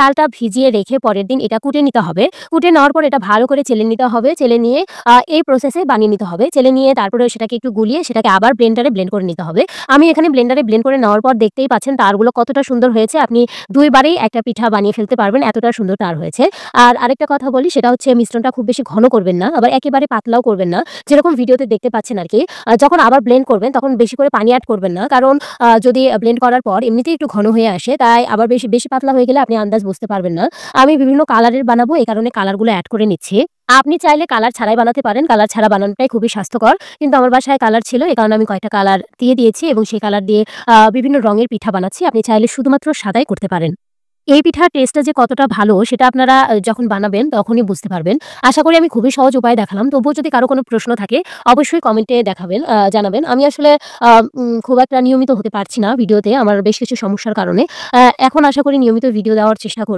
চালটা ভিজিয়ে রেখে পরের দিন এটা কুটে নিতে হবে। কুটে নেওয়ার পর এটা ভালো করে চেলে নিতে হবে। চেলে নিয়ে এই প্রসেসে বানিয়ে নিতে হবে। চেলে নিয়ে তারপরে সেটাকে একটু গুলিয়ে সেটাকে আবার ব্লেন্ডারে ব্লেন্ড করে নিতে হবে। আমি এখানে ব্লেন্ডারে ব্লেন্ড করে নেওয়ার পর দেখতেই পাচ্ছেন তারগুলো কতটা সুন্দর হয়েছে। আপনি ২ বারেই একটা পিঠা বানিয়ে ফেলতে পারবেন। এতটা সুন্দর তার হয়েছে। আর আরেকটা কথা বলি সেটা হচ্ছে মিশ্রণটা খুব বেশি ঘন করবেন না। আবার একেবারে পাতলাও করবেন না। যেরকম ভিডিওতে দেখতে পাচ্ছেন আরকি। যখন আবার ব্লেন্ড করবেন তখন বেশি করে পানি এড করবেন না। কারণ যদি ব্লেন্ড করার পর এমনিতেই একটু ঘন হয়ে আসে তাই আবার বেশি পাতলা হয়ে গেলে আপনি আন্দাজ বুঝতে পারবেন না। আমি বিভিন্ন কালারের বানাবো এই কারণে কালারগুলো এড করে নিচ্ছি। আপনি চাইলে কালার ছাড়াই বানাতে পারেন। কালার ছাড়া বানানোটাই খুবই স্বাস্থ্যকর। কিন্তু আমার বাসায় কালার ছিল। এ কারণে আমি কয়েকটা কালার দিয়ে দিয়েছি এবং সেই কালার দিয়ে বিভিন্ন রঙের পিঠা বানাচ্ছি। আপনি চাইলে শুধুমাত্র সাদাই করতে পারেন। এই পিঠার টেস্টটা যে কতটা ভালো সেটা আপনারা যখন বানাবেন তখনই বুঝতে পারবেন। আশা করি আমি খুবই সহজ উপায়ে দেখালাম। তবুও যদি কারো কোনো প্রশ্ন থাকে অবশ্যই কমেন্টে জানাবেন। আমি আসলে আ খুব একটা নিয়মিত হতে পারছি না ভিডিওতে আমার বেশ কিছু সমস্যার কারণে। এখন আশা করি নিয়মিত ভিডিও দেওয়ার চেষ্টা করব।